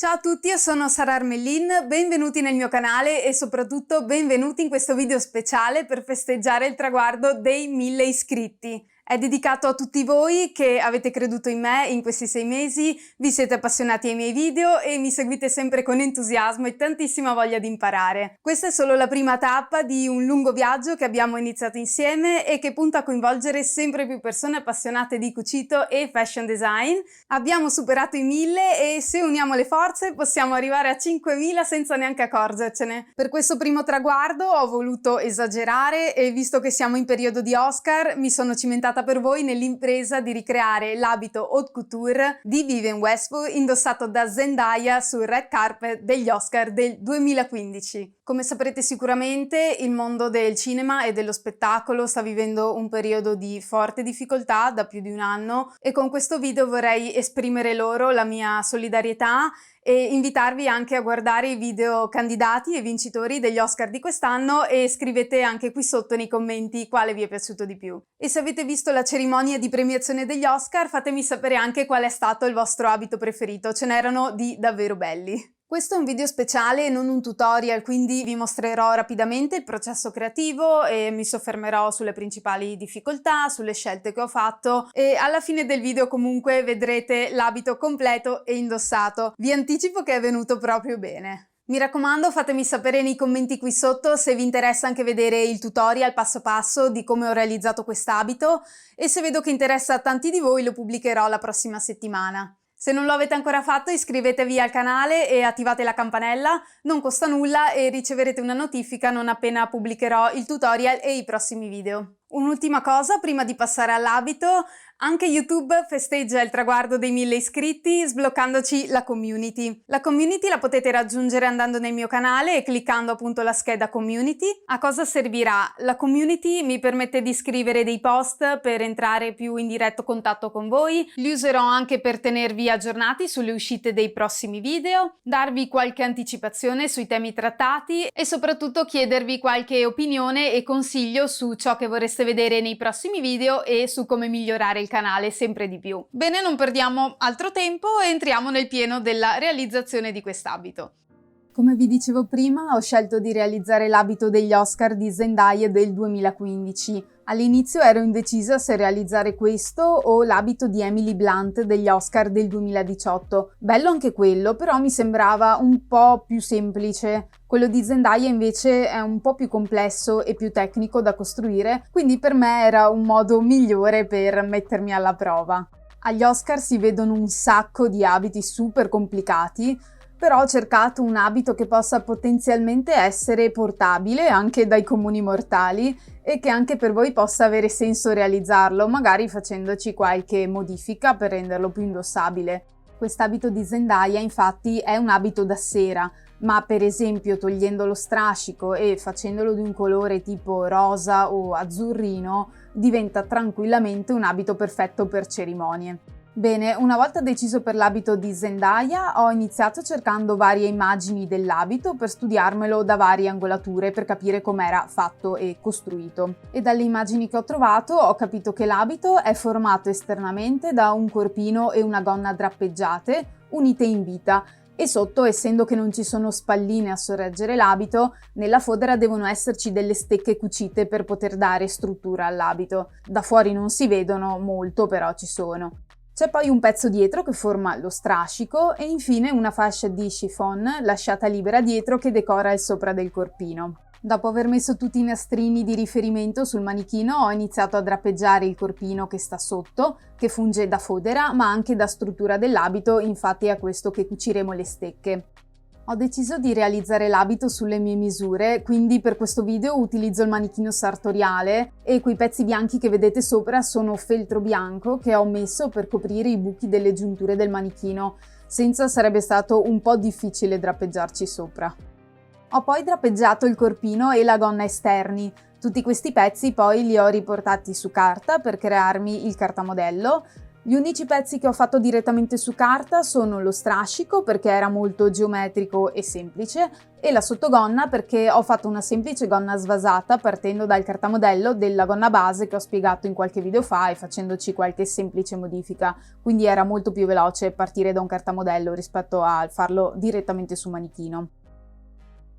Ciao a tutti, io sono Sara Armellin, benvenuti nel mio canale e soprattutto benvenuti in questo video speciale per festeggiare il traguardo dei 1000 iscritti. È dedicato a tutti voi che avete creduto in me in questi 6 mesi, vi siete appassionati ai miei video e mi seguite sempre con entusiasmo e tantissima voglia di imparare. Questa è solo la prima tappa di un lungo viaggio che abbiamo iniziato insieme e che punta a coinvolgere sempre più persone appassionate di cucito e fashion design. Abbiamo superato i 1000 e se uniamo le forze possiamo arrivare a 5000 senza neanche accorgercene. Per questo primo traguardo ho voluto esagerare e visto che siamo in periodo di Oscar mi sono cimentata per voi nell'impresa di ricreare l'abito haute couture di Vivienne Westwood indossato da Zendaya sul red carpet degli Oscar del 2015. Come saprete sicuramente, il mondo del cinema e dello spettacolo sta vivendo un periodo di forte difficoltà da più di un anno e con questo video vorrei esprimere loro la mia solidarietà e invitarvi anche a guardare i video candidati e vincitori degli Oscar di quest'anno e scrivete anche qui sotto nei commenti quale vi è piaciuto di più. E se avete visto la cerimonia di premiazione degli Oscar, fatemi sapere anche qual è stato il vostro abito preferito, ce n'erano di davvero belli. Questo è un video speciale e non un tutorial, quindi vi mostrerò rapidamente il processo creativo e mi soffermerò sulle principali difficoltà, sulle scelte che ho fatto e alla fine del video comunque vedrete l'abito completo e indossato. Vi anticipo che è venuto proprio bene. Mi raccomando, fatemi sapere nei commenti qui sotto se vi interessa anche vedere il tutorial passo passo di come ho realizzato quest'abito e se vedo che interessa a tanti di voi lo pubblicherò la prossima settimana. Se non lo avete ancora fatto iscrivetevi al canale e attivate la campanella, non costa nulla e riceverete una notifica non appena pubblicherò il tutorial e i prossimi video. Un'ultima cosa prima di passare all'abito, anche YouTube festeggia il traguardo dei 1000 iscritti sbloccandoci la community. La community la potete raggiungere andando nel mio canale e cliccando appunto la scheda community. A cosa servirà? La community mi permette di scrivere dei post per entrare più in diretto contatto con voi, li userò anche per tenervi aggiornati sulle uscite dei prossimi video, darvi qualche anticipazione sui temi trattati e soprattutto chiedervi qualche opinione e consiglio su ciò che vorreste vedere nei prossimi video e su come migliorare il canale sempre di più. Bene, non perdiamo altro tempo e entriamo nel pieno della realizzazione di quest'abito. Come vi dicevo prima, ho scelto di realizzare l'abito degli Oscar di Zendaya del 2015. All'inizio ero indecisa se realizzare questo o l'abito di Emily Blunt degli Oscar del 2018. Bello anche quello, però mi sembrava un po' più semplice. Quello di Zendaya invece è un po' più complesso e più tecnico da costruire, quindi per me era un modo migliore per mettermi alla prova. Agli Oscar si vedono un sacco di abiti super complicati, però ho cercato un abito che possa potenzialmente essere portabile anche dai comuni mortali e che anche per voi possa avere senso realizzarlo, magari facendoci qualche modifica per renderlo più indossabile. Quest'abito di Zendaya infatti è un abito da sera, ma per esempio togliendo lo strascico e facendolo di un colore tipo rosa o azzurrino diventa tranquillamente un abito perfetto per cerimonie. Bene, una volta deciso per l'abito di Zendaya, ho iniziato cercando varie immagini dell'abito per studiarmelo da varie angolature per capire com'era fatto e costruito. E dalle immagini che ho trovato ho capito che l'abito è formato esternamente da un corpino e una gonna drappeggiate unite in vita e sotto, essendo che non ci sono spalline a sorreggere l'abito, nella fodera devono esserci delle stecche cucite per poter dare struttura all'abito. Da fuori non si vedono molto, però ci sono. C'è poi un pezzo dietro che forma lo strascico e infine una fascia di chiffon lasciata libera dietro che decora il sopra del corpino. Dopo aver messo tutti i nastrini di riferimento sul manichino ho iniziato a drappeggiare il corpino che sta sotto, che funge da fodera ma anche da struttura dell'abito, infatti è a questo che cuciremo le stecche. Ho deciso di realizzare l'abito sulle mie misure, quindi per questo video utilizzo il manichino sartoriale e quei pezzi bianchi che vedete sopra sono feltro bianco che ho messo per coprire i buchi delle giunture del manichino, senza sarebbe stato un po' difficile drappeggiarci sopra. Ho poi drappeggiato il corpino e la gonna esterni. Tutti questi pezzi poi li ho riportati su carta per crearmi il cartamodello Gli unici pezzi che ho fatto direttamente su carta sono lo strascico, perché era molto geometrico e semplice, e la sottogonna perché ho fatto una semplice gonna svasata partendo dal cartamodello della gonna base che ho spiegato in qualche video fa e facendoci qualche semplice modifica, quindi era molto più veloce partire da un cartamodello rispetto a farlo direttamente su manichino.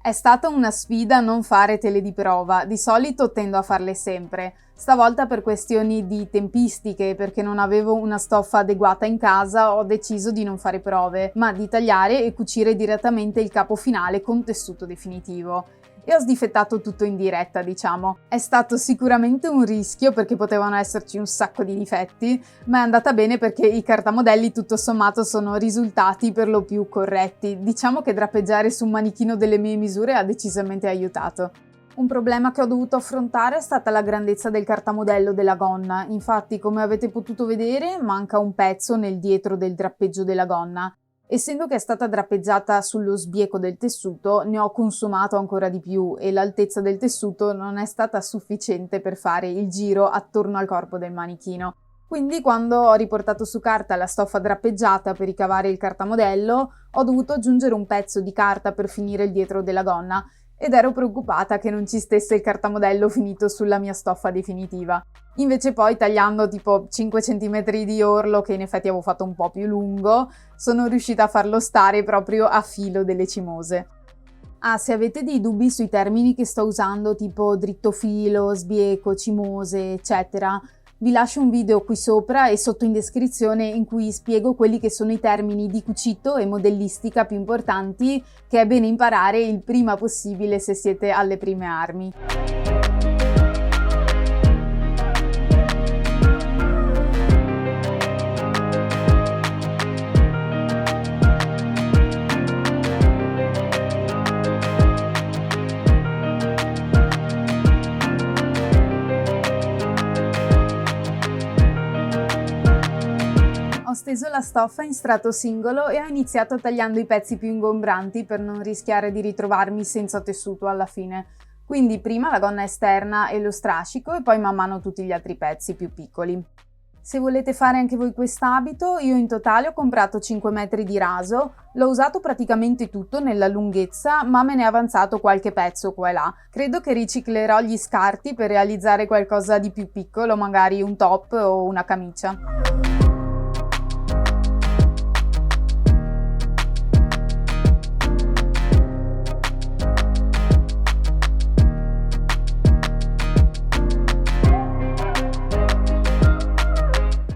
È stata una sfida non fare tele di prova, di solito tendo a farle sempre. Stavolta per questioni di tempistiche, perché non avevo una stoffa adeguata in casa, ho deciso di non fare prove, ma di tagliare e cucire direttamente il capo finale con tessuto definitivo. E ho sdifettato tutto in diretta, diciamo. È stato sicuramente un rischio perché potevano esserci un sacco di difetti, ma è andata bene perché i cartamodelli tutto sommato sono risultati per lo più corretti. Diciamo che drappeggiare su un manichino delle mie misure ha decisamente aiutato. Un problema che ho dovuto affrontare è stata la grandezza del cartamodello della gonna. Infatti, come avete potuto vedere, manca un pezzo nel dietro del drappeggio della gonna. Essendo che è stata drappeggiata sullo sbieco del tessuto, ne ho consumato ancora di più e l'altezza del tessuto non è stata sufficiente per fare il giro attorno al corpo del manichino. Quindi quando ho riportato su carta la stoffa drappeggiata per ricavare il cartamodello, ho dovuto aggiungere un pezzo di carta per finire il dietro della gonna ed ero preoccupata che non ci stesse il cartamodello finito sulla mia stoffa definitiva. Invece poi tagliando tipo 5 cm di orlo, che in effetti avevo fatto un po' più lungo, sono riuscita a farlo stare proprio a filo delle cimose. Ah, se avete dei dubbi sui termini che sto usando, tipo dritto filo, sbieco, cimose, eccetera, vi lascio un video qui sopra e sotto in descrizione in cui spiego quelli che sono i termini di cucito e modellistica più importanti che è bene imparare il prima possibile se siete alle prime armi. Ho steso la stoffa in strato singolo e ho iniziato tagliando i pezzi più ingombranti per non rischiare di ritrovarmi senza tessuto alla fine. Quindi prima la gonna esterna e lo strascico e poi man mano tutti gli altri pezzi più piccoli. Se volete fare anche voi quest'abito, io in totale ho comprato 5 metri di raso, l'ho usato praticamente tutto nella lunghezza, ma me ne è avanzato qualche pezzo qua e là. Credo che riciclerò gli scarti per realizzare qualcosa di più piccolo, magari un top o una camicia.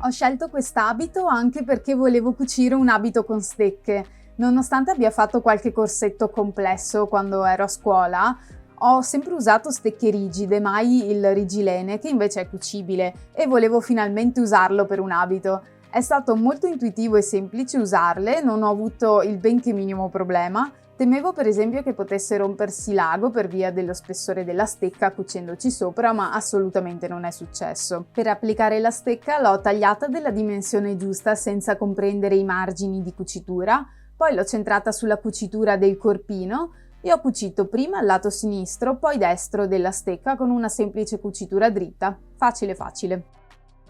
Ho scelto quest'abito anche perché volevo cucire un abito con stecche. Nonostante abbia fatto qualche corsetto complesso quando ero a scuola, ho sempre usato stecche rigide, mai il rigilene, che invece è cucibile, e volevo finalmente usarlo per un abito. È stato molto intuitivo e semplice usarle, non ho avuto il benché minimo problema. Temevo per esempio che potesse rompersi l'ago per via dello spessore della stecca cucendoci sopra, ma assolutamente non è successo. Per applicare la stecca l'ho tagliata della dimensione giusta senza comprendere i margini di cucitura, poi l'ho centrata sulla cucitura del corpino e ho cucito prima il lato sinistro, poi destro della stecca con una semplice cucitura dritta. Facile facile.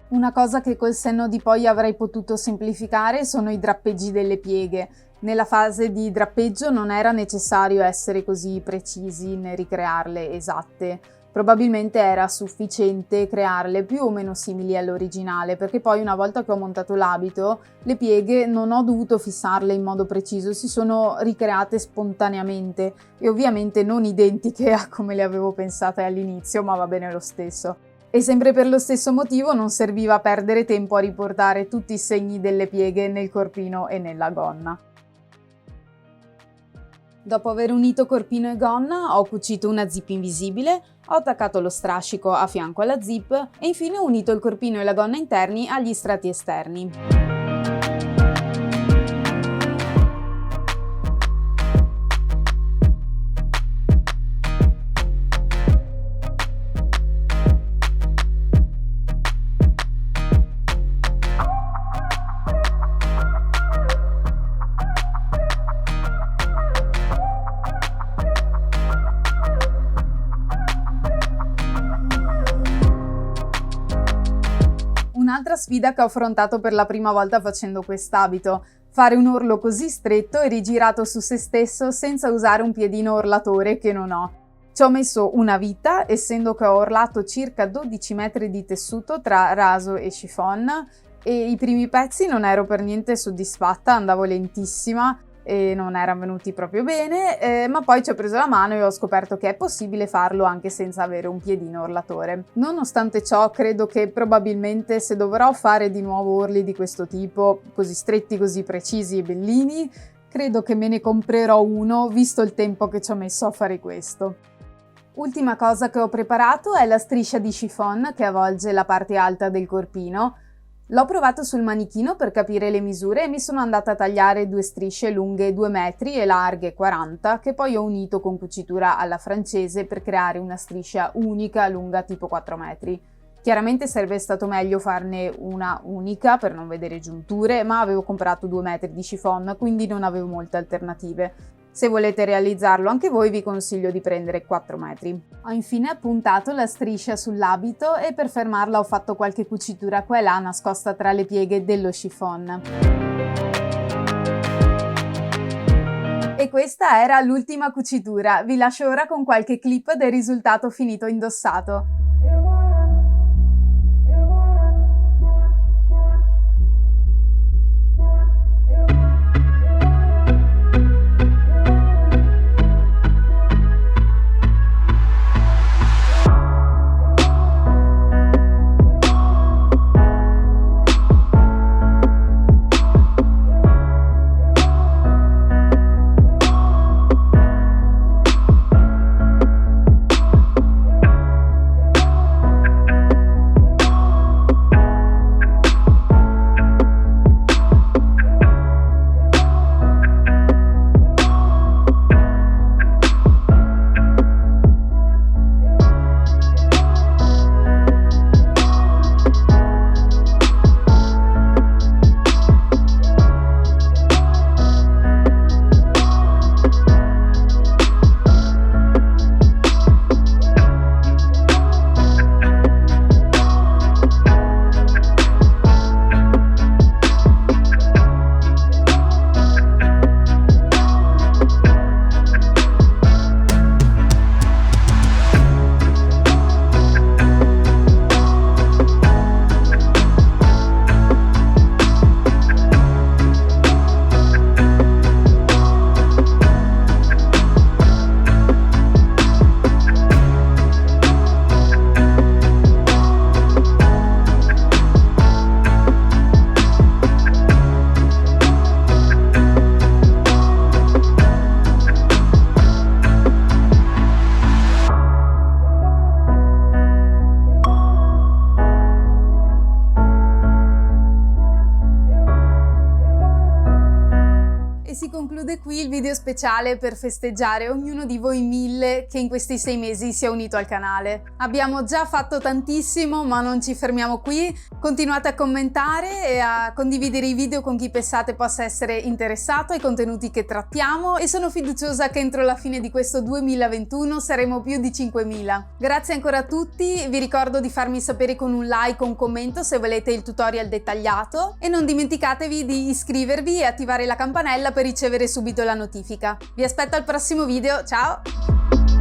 Una cosa che col senno di poi avrei potuto semplificare sono i drappeggi delle pieghe. Nella fase di drappeggio non era necessario essere così precisi nel ricrearle esatte. Probabilmente era sufficiente crearle più o meno simili all'originale, perché poi una volta che ho montato l'abito, le pieghe non ho dovuto fissarle in modo preciso, si sono ricreate spontaneamente e ovviamente non identiche a come le avevo pensate all'inizio, ma va bene lo stesso. E sempre per lo stesso motivo non serviva perdere tempo a riportare tutti i segni delle pieghe nel corpino e nella gonna. Dopo aver unito corpino e gonna, ho cucito una zip invisibile, ho attaccato lo strascico a fianco alla zip e infine ho unito il corpino e la gonna interni agli strati esterni. Un'altra sfida che ho affrontato per la prima volta facendo quest'abito. Fare un orlo così stretto e rigirato su se stesso senza usare un piedino orlatore che non ho. Ci ho messo una vita, essendo che ho orlato circa 12 metri di tessuto tra raso e chiffon, e i primi pezzi non ero per niente soddisfatta, andavo lentissima e non erano venuti proprio bene, ma poi ci ho preso la mano e ho scoperto che è possibile farlo anche senza avere un piedino orlatore. Nonostante ciò, credo che probabilmente se dovrò fare di nuovo orli di questo tipo, così stretti, così precisi e bellini, credo che me ne comprerò uno, visto il tempo che ci ho messo a fare questo. Ultima cosa che ho preparato è la striscia di chiffon che avvolge la parte alta del corpino. L'ho provato sul manichino per capire le misure e mi sono andata a tagliare 2 strisce lunghe 2 metri e larghe 40, che poi ho unito con cucitura alla francese per creare una striscia unica lunga tipo 4 metri. Chiaramente sarebbe stato meglio farne una unica per non vedere giunture, ma avevo comprato 2 metri di chiffon, quindi non avevo molte alternative. Se volete realizzarlo anche voi vi consiglio di prendere 4 metri. Ho infine appuntato la striscia sull'abito e per fermarla ho fatto qualche cucitura qua e là nascosta tra le pieghe dello chiffon. E questa era l'ultima cucitura, vi lascio ora con qualche clip del risultato finito indossato. Si conclude qui il video speciale per festeggiare ognuno di voi 1000 che in questi 6 mesi si è unito al canale. Abbiamo già fatto tantissimo, ma non ci fermiamo qui. Continuate a commentare e a condividere i video con chi pensate possa essere interessato ai contenuti che trattiamo e sono fiduciosa che entro la fine di questo 2021 saremo più di 5000. Grazie ancora a tutti, vi ricordo di farmi sapere con un like o un commento se volete il tutorial dettagliato e non dimenticatevi di iscrivervi e attivare la campanella per ricevere subito la notifica. Vi aspetto al prossimo video, ciao!